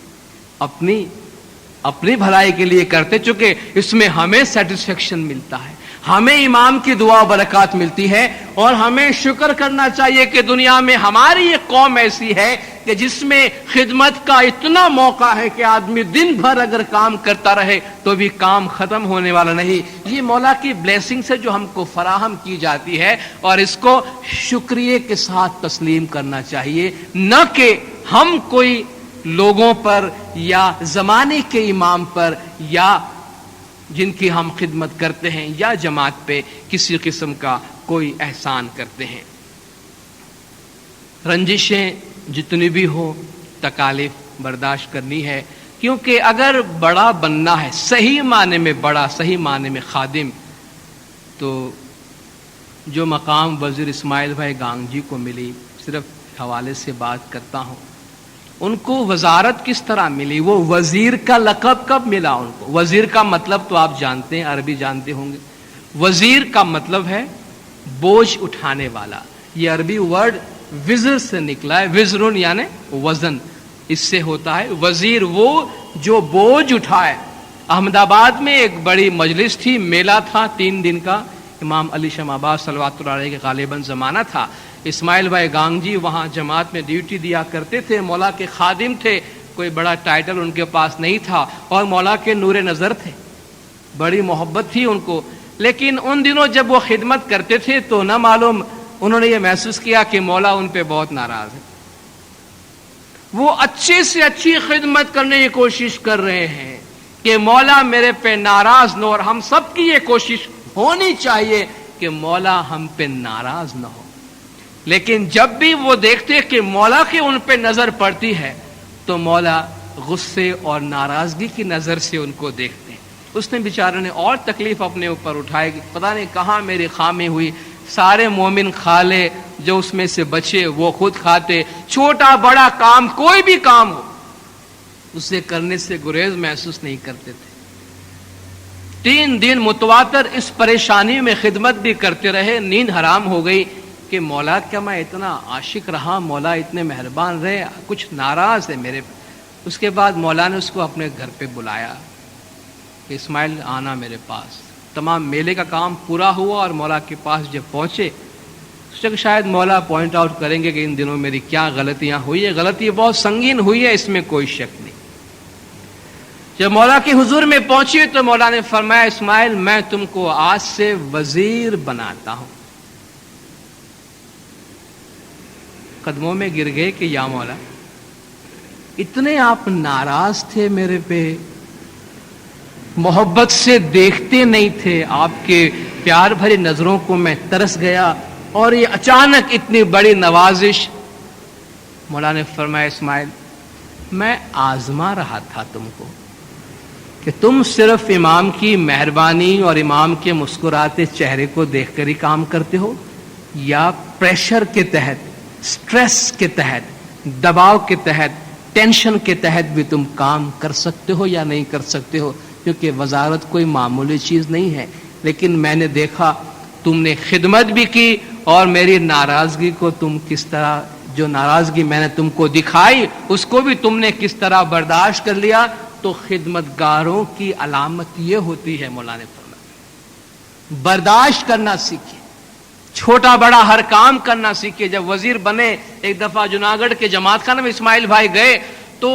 اپنی بھلائی کے لیے کرتے، چونکہ اس میں ہمیں سیٹسفیکشن ملتا ہے، ہمیں امام کی دعا و برکات ملتی ہے، اور ہمیں شکر کرنا چاہیے کہ دنیا میں ہماری یہ قوم ایسی ہے کہ جس میں خدمت کا اتنا موقع ہے کہ آدمی دن بھر اگر کام کرتا رہے تو بھی کام ختم ہونے والا نہیں۔ یہ مولا کی بلیسنگ سے جو ہم کو فراہم کی جاتی ہے، اور اس کو شکریہ کے ساتھ تسلیم کرنا چاہیے، نہ کہ ہم کوئی لوگوں پر یا زمانے کے امام پر یا جن کی ہم خدمت کرتے ہیں یا جماعت پہ کسی قسم کا کوئی احسان کرتے ہیں۔ رنجشیں جتنی بھی ہو، تکالیف برداشت کرنی ہے، کیونکہ اگر بڑا بننا ہے، صحیح معنی میں بڑا، صحیح معنی میں خادم، تو جو مقام وزیر اسماعیل بھائی گانگجی کو ملی، صرف حوالے سے بات کرتا ہوں، ان کو وزارت کس طرح ملی؟ وہ وزیر کا لقب کب ملا ان کو؟ وزیر کا مطلب تو آپ جانتے ہیں، عربی جانتے ہوں گے۔ وزیر کا مطلب ہے بوجھ اٹھانے والا۔ یہ عربی ورڈ وزر سے نکلا ہے، وزرن یعنی وزن، اس سے ہوتا ہے وزیر، وہ جو بوجھ اٹھائے۔ احمد آباد میں ایک بڑی مجلس تھی، میلہ تھا 3 دن کا، امام علی شمع آباد صلوات اللہ علیہ کے غالباً زمانہ تھا۔ اسماعیل بھائی گانگجی وہاں جماعت میں ڈیوٹی دیا کرتے تھے، مولا کے خادم تھے، کوئی بڑا ٹائٹل ان کے پاس نہیں تھا، اور مولا کے نور نظر تھے، بڑی محبت تھی ان کو۔ لیکن ان دنوں جب وہ خدمت کرتے تھے تو نہ معلوم انہوں نے یہ محسوس کیا کہ مولا ان پہ بہت ناراض ہے۔ وہ اچھی سے اچھی خدمت کرنے کی کوشش کر رہے ہیں کہ مولا میرے پہ ناراض نہ ہو، اور ہم سب کی یہ کوشش ہونی چاہیے کہ مولا ہم پہ ناراض نہ ہو۔ لیکن جب بھی وہ دیکھتے کہ مولا کی ان پہ نظر پڑتی ہے تو مولا غصے اور ناراضگی کی نظر سے ان کو دیکھتے ہیں۔ اس نے بیچارے نے اور تکلیف اپنے اوپر اٹھائی، پتہ نہیں کہاں میری خامی ہوئی، سارے مومن کھا لے، جو اس میں سے بچے وہ خود کھاتے، چھوٹا بڑا کام کوئی بھی کام ہو اسے کرنے سے گریز محسوس نہیں کرتے تھے۔ 3 دن متواتر اس پریشانی میں خدمت بھی کرتے رہے، نیند حرام ہو گئی کہ مولا کیا میں اتنا عاشق رہا، مولا اتنے مہربان رہے، کچھ ناراض ہے میرے پہ۔ اس کے بعد مولا نے اس کو اپنے گھر پہ بلایا کہ اسماعیل آنا میرے پاس۔ تمام میلے کا کام پورا ہوا اور مولا کے پاس جب پہنچے، سوچا کہ شاید مولا پوائنٹ آؤٹ کریں گے کہ ان دنوں میری کیا غلطیاں ہوئی ہے، غلطی بہت سنگین ہوئی ہے، اس میں کوئی شک نہیں۔ جب مولا کے حضور میں پہنچی تو مولا نے فرمایا اسماعیل میں تم کو آج سے وزیر بناتا ہوں۔ قدموں میں گر گئے کہ یا مولا اتنے آپ ناراض تھے میرے پہ، محبت سے دیکھتے نہیں تھے، آپ کے پیار بھری نظروں کو میں ترس گیا، اور یہ اچانک اتنی بڑی نوازش۔ مولا نے فرمایا اسماعیل میں آزما رہا تھا تم کو کہ تم صرف امام کی مہربانی اور امام کے مسکراتے چہرے کو دیکھ کر ہی کام کرتے ہو، یا پریشر کے تحت، سٹریس کے تحت، دباؤ کے تحت، ٹینشن کے تحت بھی تم کام کر سکتے ہو یا نہیں کر سکتے ہو، کیونکہ وزارت کوئی معمولی چیز نہیں ہے۔ لیکن میں نے دیکھا تم نے خدمت بھی کی، اور میری ناراضگی کو تم کس طرح، جو ناراضگی میں نے تم کو دکھائی اس کو بھی تم نے کس طرح برداشت کر لیا۔ تو خدمتگاروں کی علامت یہ ہوتی ہے، مولا نے فرمایا برداشت کرنا سیکھیں، چھوٹا بڑا ہر کام کرنا سیکھے۔ جب وزیر بنے، ایک دفعہ جناگڑھ کے جماعت خانہ میں اسماعیل بھائی گئے تو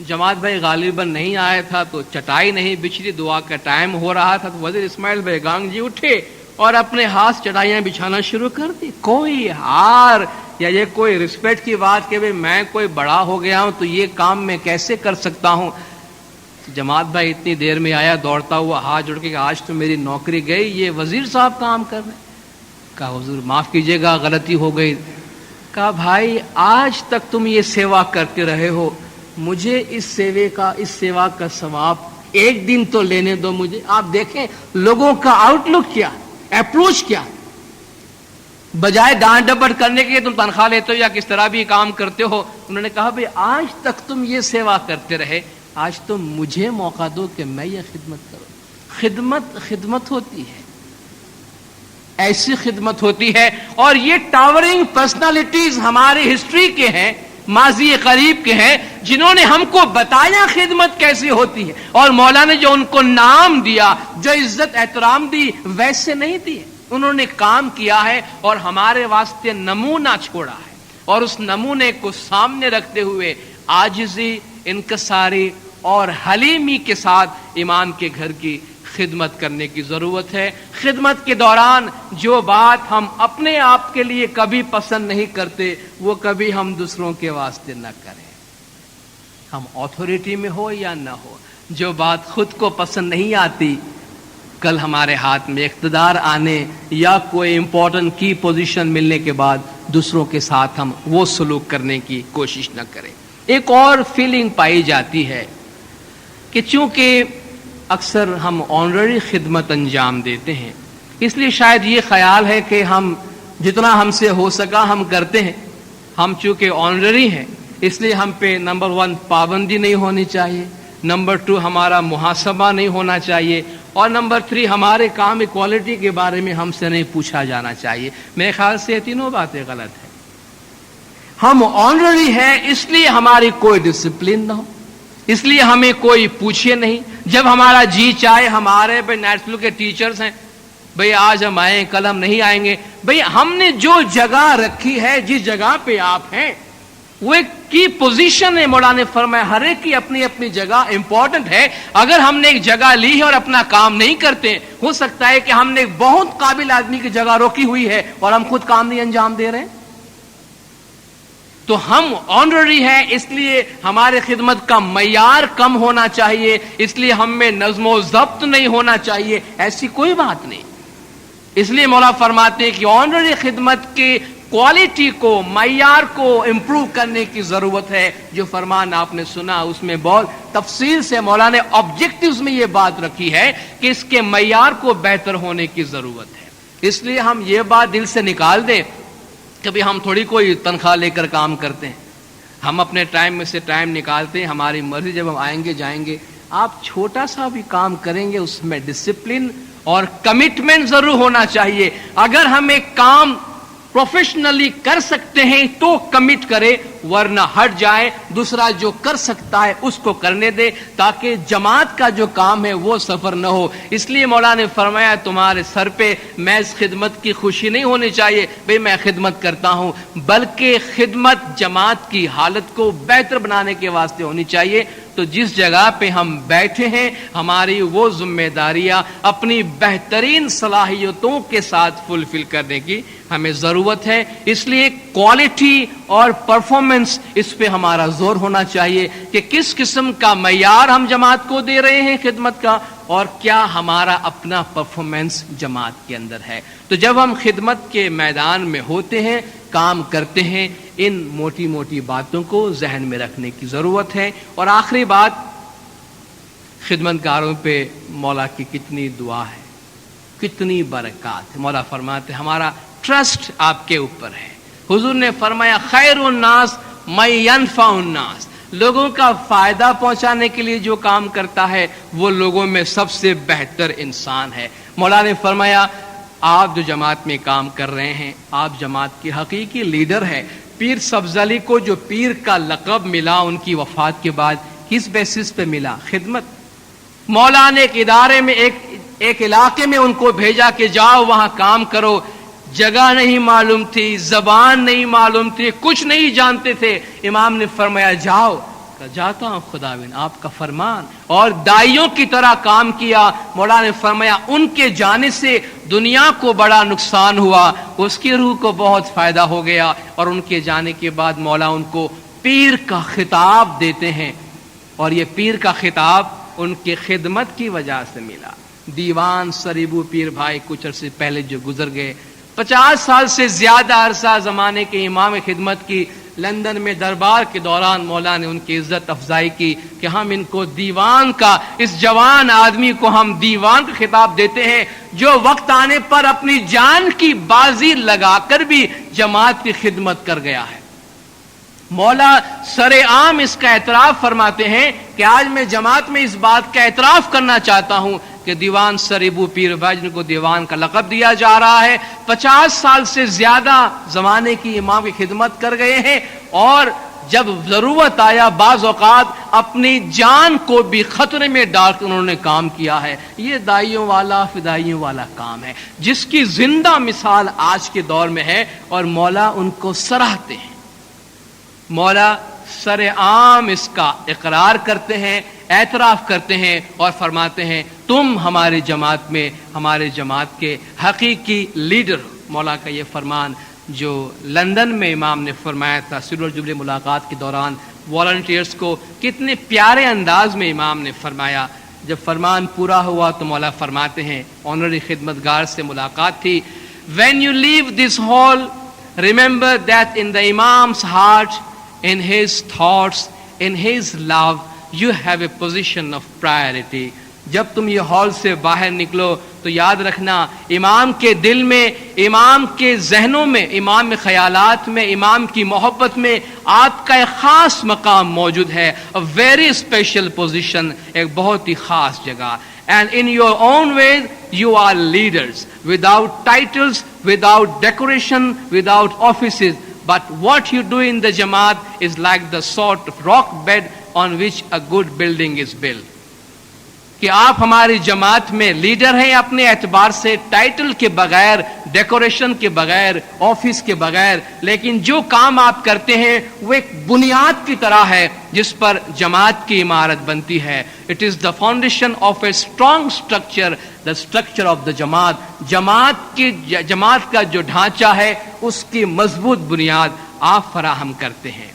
جماعت بھائی غالباً نہیں آیا تھا، تو چٹائی نہیں بچھ رہی، دعا کا ٹائم ہو رہا تھا، تو وزیر اسماعیل بھائی گانگجی اٹھے اور اپنے ہاتھ چٹائیاں بچھانا شروع کر دی۔ کوئی ہار یا یہ کوئی رسپیکٹ کی بات کہ میں کوئی بڑا ہو گیا ہوں تو یہ کام میں کیسے کر سکتا ہوں۔ جماعت بھائی اتنی دیر میں آیا دوڑتا ہوا، ہاتھ جوڑ کے کہ آج تو میری نوکری گئی، یہ وزیر صاحب کام کر رہے ہیں۔ کہا حضور معاف کیجیے گا غلطی ہو گئی۔ کہا بھائی آج تک تم یہ سیوا کرتے رہے ہو، مجھے اس سیوا کا ثواب ایک دن تو لینے دو مجھے۔ آپ دیکھیں لوگوں کا آؤٹ لک کیا، اپروچ کیا، بجائے ڈانٹ ڈپٹ کرنے کے تم تنخواہ لیتے ہو یا کس طرح بھی کام کرتے ہو، انہوں نے کہا بھئی آج تک تم یہ سیوا کرتے رہے، آج تم مجھے موقع دو کہ میں یہ خدمت کروں۔ خدمت ہوتی ہے، ایسی خدمت ہوتی ہے. اور یہ ٹاورنگ پرسنالٹیز ہماری ہسٹری کے ہیں, ماضی قریب کے ہیں, جنہوں نے ہم کو بتایا خدمت کیسی ہوتی ہے, اور مولا نے جو ان کو نام دیا, جو عزت احترام دی, ویسے نہیں دی. انہوں نے کام کیا ہے اور ہمارے واسطے نمونہ چھوڑا ہے, اور اس نمونے کو سامنے رکھتے ہوئے عاجزی, انکساری اور حلیمی کے ساتھ ایمان کے گھر کی خدمت کرنے کی ضرورت ہے. خدمت کے دوران جو بات ہم اپنے آپ کے لیے کبھی پسند نہیں کرتے, وہ کبھی ہم دوسروں کے واسطے نہ کریں. ہم اتھارٹی میں ہو یا نہ ہو, جو بات خود کو پسند نہیں آتی, کل ہمارے ہاتھ میں اقتدار آنے یا کوئی امپورٹنٹ کی پوزیشن ملنے کے بعد دوسروں کے ساتھ ہم وہ سلوک کرنے کی کوشش نہ کریں. ایک اور فیلنگ پائی جاتی ہے کہ چونکہ اکثر ہم آنرری خدمت انجام دیتے ہیں, اس لیے شاید یہ خیال ہے کہ ہم جتنا ہم سے ہو سکا ہم کرتے ہیں. ہم چونکہ آنرری ہیں اس لیے ہم پہ نمبر 1 پابندی نہیں ہونی چاہیے, نمبر 2 ہمارا محاسبہ نہیں ہونا چاہیے, اور نمبر 3 ہمارے کام کوالٹی کے بارے میں ہم سے نہیں پوچھا جانا چاہیے. میرے خیال سے یہ تینوں باتیں غلط ہیں. ہم آنرری ہیں اس لیے ہماری کوئی ڈسپلن نہ ہو, اس لیے ہمیں کوئی پوچھے نہیں. جب ہمارا جی چاہے, ہمارے بھائی نیٹ اسکول کے ٹیچرز ہیں, بھئی آج ہم آئیں, کل ہم نہیں آئیں گے. بھئی ہم نے جو جگہ رکھی ہے, جس جگہ پہ آپ ہیں, وہ ایک کی پوزیشن ہے. مولا نے فرمایا ہر ایک کی اپنی اپنی جگہ امپورٹنٹ ہے. اگر ہم نے ایک جگہ لی ہے اور اپنا کام نہیں کرتے, ہو سکتا ہے کہ ہم نے ایک بہت قابل آدمی کی جگہ روکی ہوئی ہے اور ہم خود کام نہیں انجام دے رہے ہیں. تو ہم آنرری ہیں, اس لیے ہمارے خدمت کا معیار کم ہونا چاہیے, اس لیے ہم میں نظم و ضبط نہیں ہونا چاہیے. ایسی کوئی بات نہیں. اس لیے مولا فرماتے ہیں کہ آنرری خدمت کی کوالٹی کو, معیار کو امپروو کرنے کی ضرورت ہے. جو فرمان آپ نے سنا اس میں بہت تفصیل سے مولا نے آبجیکٹیوز میں یہ بات رکھی ہے کہ اس کے معیار کو بہتر ہونے کی ضرورت ہے. اس لیے ہم یہ بات دل سے نکال دیں, کبھی ہم تھوڑی کوئی تنخواہ لے کر کام کرتے ہیں. ہم اپنے ٹائم میں سے ٹائم نکالتے ہیں, ہماری مرضی, جب ہم آئیں گے جائیں گے. آپ چھوٹا سا بھی کام کریں گے اس میں ڈسپلن اور کمٹمنٹ ضرور ہونا چاہیے. اگر ہم ایک کام پروفیشنلی کر سکتے ہیں تو کمٹ کرے, ورنہ ہٹ جائے. دوسرا جو کر سکتا ہے اس کو کرنے دے, تاکہ جماعت کا جو کام ہے وہ سفر نہ ہو. اس لیے مولا نے فرمایا تمہارے سر پہ محض خدمت کی خوشی نہیں ہونی چاہیے, بھئی میں خدمت کرتا ہوں, بلکہ خدمت جماعت کی حالت کو بہتر بنانے کے واسطے ہونی چاہیے. تو جس جگہ پہ ہم بیٹھے ہیں, ہماری وہ ذمہ داریاں اپنی بہترین صلاحیتوں کے ساتھ فلفل کرنے کی ہمیں ضرورت ہے. اس لیے کوالٹی اور پرفارمنس, اس پہ ہمارا زور ہونا چاہیے کہ کس قسم کا معیار ہم جماعت کو دے رہے ہیں خدمت کا, اور کیا ہمارا اپنا پرفارمنس جماعت کے اندر ہے. تو جب ہم خدمت کے میدان میں ہوتے ہیں, کام کرتے ہیں, ان موٹی موٹی باتوں کو ذہن میں رکھنے کی ضرورت ہے. اور آخری بات, خدمتگاروں پہ مولا کی کتنی دعا ہے, کتنی برکات ہے. مولا فرماتے ہمارا ٹرسٹ آپ کے اوپر ہے. حضور نے فرمایا خیر الناس من ینفع الناس, لوگوں کا فائدہ پہنچانے کے لیے جو کام کرتا ہے وہ لوگوں میں سب سے بہتر انسان ہے. مولا نے فرمایا آپ جو جماعت میں کام کر رہے ہیں, آپ جماعت کی حقیقی لیڈر ہیں. پیر سبز علی کو جو پیر کا لقب ملا ان کی وفات کے بعد, کس بیسس پہ ملا؟ خدمت. مولا نے ایک ادارے میں, ایک علاقے میں ان کو بھیجا کہ جاؤ وہاں کام کرو. جگہ نہیں معلوم تھی, زبان نہیں معلوم تھی, کچھ نہیں جانتے تھے. امام نے فرمایا جاؤ. جاتا ہوں خداوند, آپ کا فرمان. اور دائیوں کی طرح کام کیا. مولا نے فرمایا ان کے جانے سے دنیا کو بڑا نقصان ہوا, اس کی روح کو بہت فائدہ ہو گیا. اور ان کے جانے کے بعد مولا ان کو پیر کا خطاب دیتے ہیں, اور یہ پیر کا خطاب ان کے خدمت کی وجہ سے ملا. دیوان سریبو پیر بھائی کچھ عرصے پہلے جو گزر گئے, 50 سال سے زیادہ عرصہ زمانے کے امام خدمت کی, لندن میں دربار کے دوران مولا نے ان کی عزت افزائی کی کہ ہم ان کو دیوان کا, اس جوان آدمی کو ہم دیوان کا خطاب دیتے ہیں, جو وقت آنے پر اپنی جان کی بازی لگا کر بھی جماعت کی خدمت کر گیا ہے. مولا سر عام اس کا اعتراف فرماتے ہیں کہ آج میں جماعت میں اس بات کا اعتراف کرنا چاہتا ہوں کہ دیوان سر ابو پیر بھائی جن کو دیوان کا لقب دیا جا رہا ہے، 50 سال سے زیادہ زمانے کی امام کی خدمت کر گئے ہیں، اور جب ضرورت آیا بعض اوقات اپنی جان کو بھی خطرے میں ڈال کر انہوں نے کام کیا ہے۔ یہ دائیوں والا فدائیوں والا کام ہے جس کی زندہ مثال آج کے دور میں ہے، اور مولا ان کو سراہتے ہیں۔ مولا سر عام اس کا اقرار کرتے ہیں، اعتراف کرتے ہیں اور فرماتے ہیں تم ہماری جماعت میں ہمارے جماعت کے حقیقی لیڈر ہو۔ مولا کا یہ فرمان جو لندن میں امام نے فرمایا تھا سلور جبلی ملاقات کے دوران والنٹیئرز کو، کتنے پیارے انداز میں امام نے فرمایا۔ جب فرمان پورا ہوا تو مولا فرماتے ہیں، آنرری خدمتگار سے ملاقات تھی، when you leave this hall remember that in the imam's heart, in his thoughts, in his love you have a position of priority۔ جب تم یہ ہال سے باہر نکلو تو یاد رکھنا امام کے دل میں، امام کے ذہنوں میں، امام کے خیالات میں، امام کی محبت میں آپ کا ایک خاص مقام موجود ہے، a very special position، ایک بہت ہی خاص جگہ۔ And in your own way you are leaders without titles, without decoration, without offices, but what you do in the Jamaat is like the sort of rock bed on which a good building is built۔ کہ آپ ہماری جماعت میں leader ہیں اپنے اعتبار سے، title کے بغیر، ڈیکوریشن کے بغیر، آفس کے بغیر، لیکن جو کام آپ کرتے ہیں وہ ایک بنیاد کی طرح ہے جس پر جماعت کی عمارت بنتی ہے۔ It is the foundation of a strong structure, the structure of the جماعت۔ جماعت کا جو ڈھانچہ ہے اس کی مضبوط بنیاد آپ فراہم کرتے ہیں۔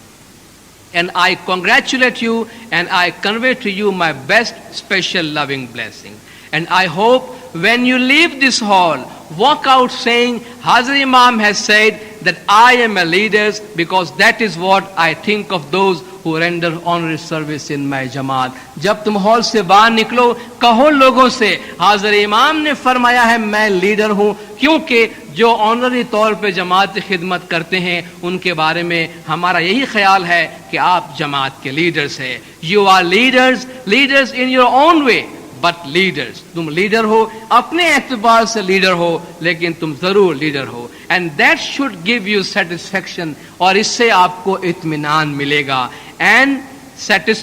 And I congratulate you and I convey to you my best special loving blessing. And I hope when you leave this hall, walk out saying, Hazrat Imam has said that I am a leader, because that is what I think of those who render honorary service in my Jamaat۔ جب تم hall سے باہر نکلو کہو لوگوں سے حاضر امام نے فرمایا ہے میں لیڈر ہوں، کیونکہ جو آنرری طور پہ جماعت کی خدمت کرتے ہیں ان کے بارے میں ہمارا یہی خیال ہے کہ آپ جماعت کے لیڈرز ہیں۔ You are leaders in your own way but leaders, تم لیڈر ہو اپنے اعتبار سے، لیڈر ہو لیکن تم ضرور لیڈر ہو۔ And that should give you satisfaction, اور اس سے آپ کو اطمینان ملے گا۔ And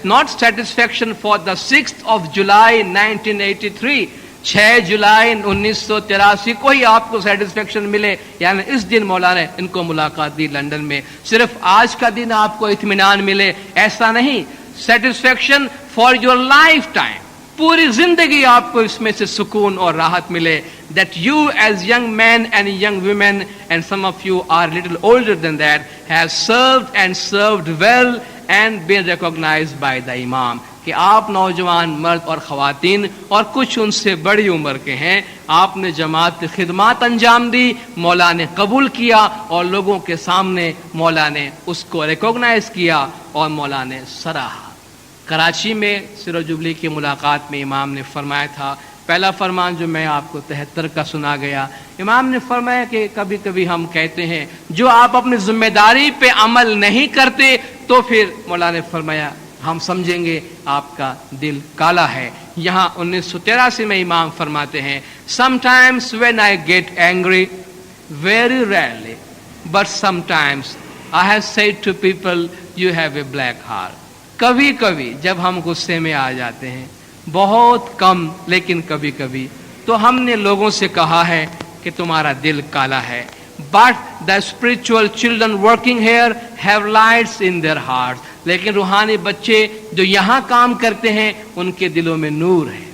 not satisfaction for the 6th of July 1983، 6 جولائی 1983 کو ہی آپ کو سیٹسفیکشن ملے، یعنی اس دن مولا نے ان کو ملاقات دی لندن میں، صرف آج کا دن آپ کو اطمینان ملے ایسا نہیں، satisfaction for your life time, پوری زندگی آپ کو اس میں سے سکون اور راحت ملے۔ that you as young men and young women, and some of you are little older than that, have served well and been recognized by the Imam۔ کہ آپ نوجوان مرد اور خواتین اور کچھ ان سے بڑی عمر کے ہیں، آپ نے جماعت کی خدمات انجام دی، مولا نے قبول کیا اور لوگوں کے سامنے مولا نے اس کو ریکوگنائز کیا اور مولا نے سراہا۔ کراچی میں سر جبلی کی ملاقات میں امام نے فرمایا تھا، پہلا فرمان جو میں آپ کو 73 کا سنا گیا، امام نے فرمایا کہ کبھی کبھی ہم کہتے ہیں جو آپ اپنی ذمہ داری پہ عمل نہیں کرتے تو پھر مولا نے فرمایا ہم سمجھیں گے آپ کا دل کالا ہے۔ یہاں 1983 میں امام فرماتے ہیں sometimes when I get angry, very rarely, but sometimes I have said to people you have a black heart۔ کبھی کبھی جب ہم غصے میں آ جاتے ہیں، بہت کم لیکن کبھی کبھی، تو ہم نے لوگوں سے کہا ہے کہ تمہارا دل کالا ہے۔ But the spiritual children working here have lights in their hearts۔ لیکن روحانی بچے جو یہاں کام کرتے ہیں ان کے دلوں میں نور ہے،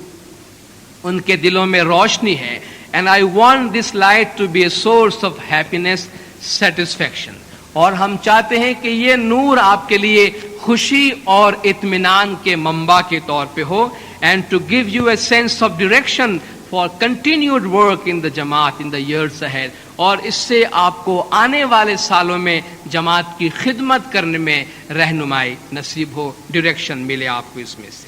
ان کے دلوں میں روشنی ہے۔ And I want this light to be a source of happiness, satisfaction۔ اور ہم چاہتے ہیں کہ یہ نور آپ کے لیے خوشی اور اطمینان کے منبع کے طور پہ ہو، and to give you a sense of direction for continued work in the Jamaat in the years ahead۔ اور اس سے آپ کو آنے والے سالوں میں جماعت کی خدمت کرنے میں رہنمائی نصیب ہو، ڈائریکشن ملے آپ کو اس میں سے۔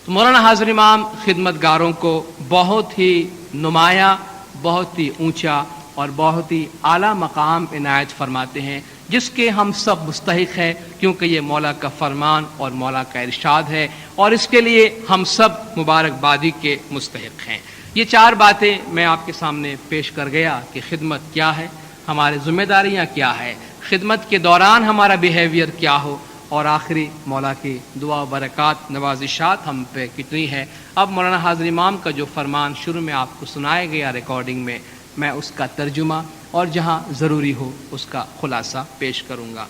تو مولانا حاضر امام خدمت گاروں کو بہت ہی نمایاں، بہت ہی اونچا اور بہت ہی اعلیٰ مقام عنایت فرماتے ہیں، جس کے ہم سب مستحق ہیں، کیونکہ یہ مولا کا فرمان اور مولا کا ارشاد ہے، اور اس کے لیے ہم سب مبارکبادی کے مستحق ہیں۔ یہ 4 باتیں میں آپ کے سامنے پیش کر گیا کہ خدمت کیا ہے، ہماری ذمہ داریاں کیا ہے، خدمت کے دوران ہمارا بیہیویئر کیا ہو، اور آخری مولا کی دعا و برکات نوازشات ہم پہ کتنی ہے۔ اب مولانا حاضر امام کا جو فرمان شروع میں آپ کو سنایا گیا ریکارڈنگ میں اس کا ترجمہ اور جہاں ضروری ہو اس کا خلاصہ پیش کروں گا۔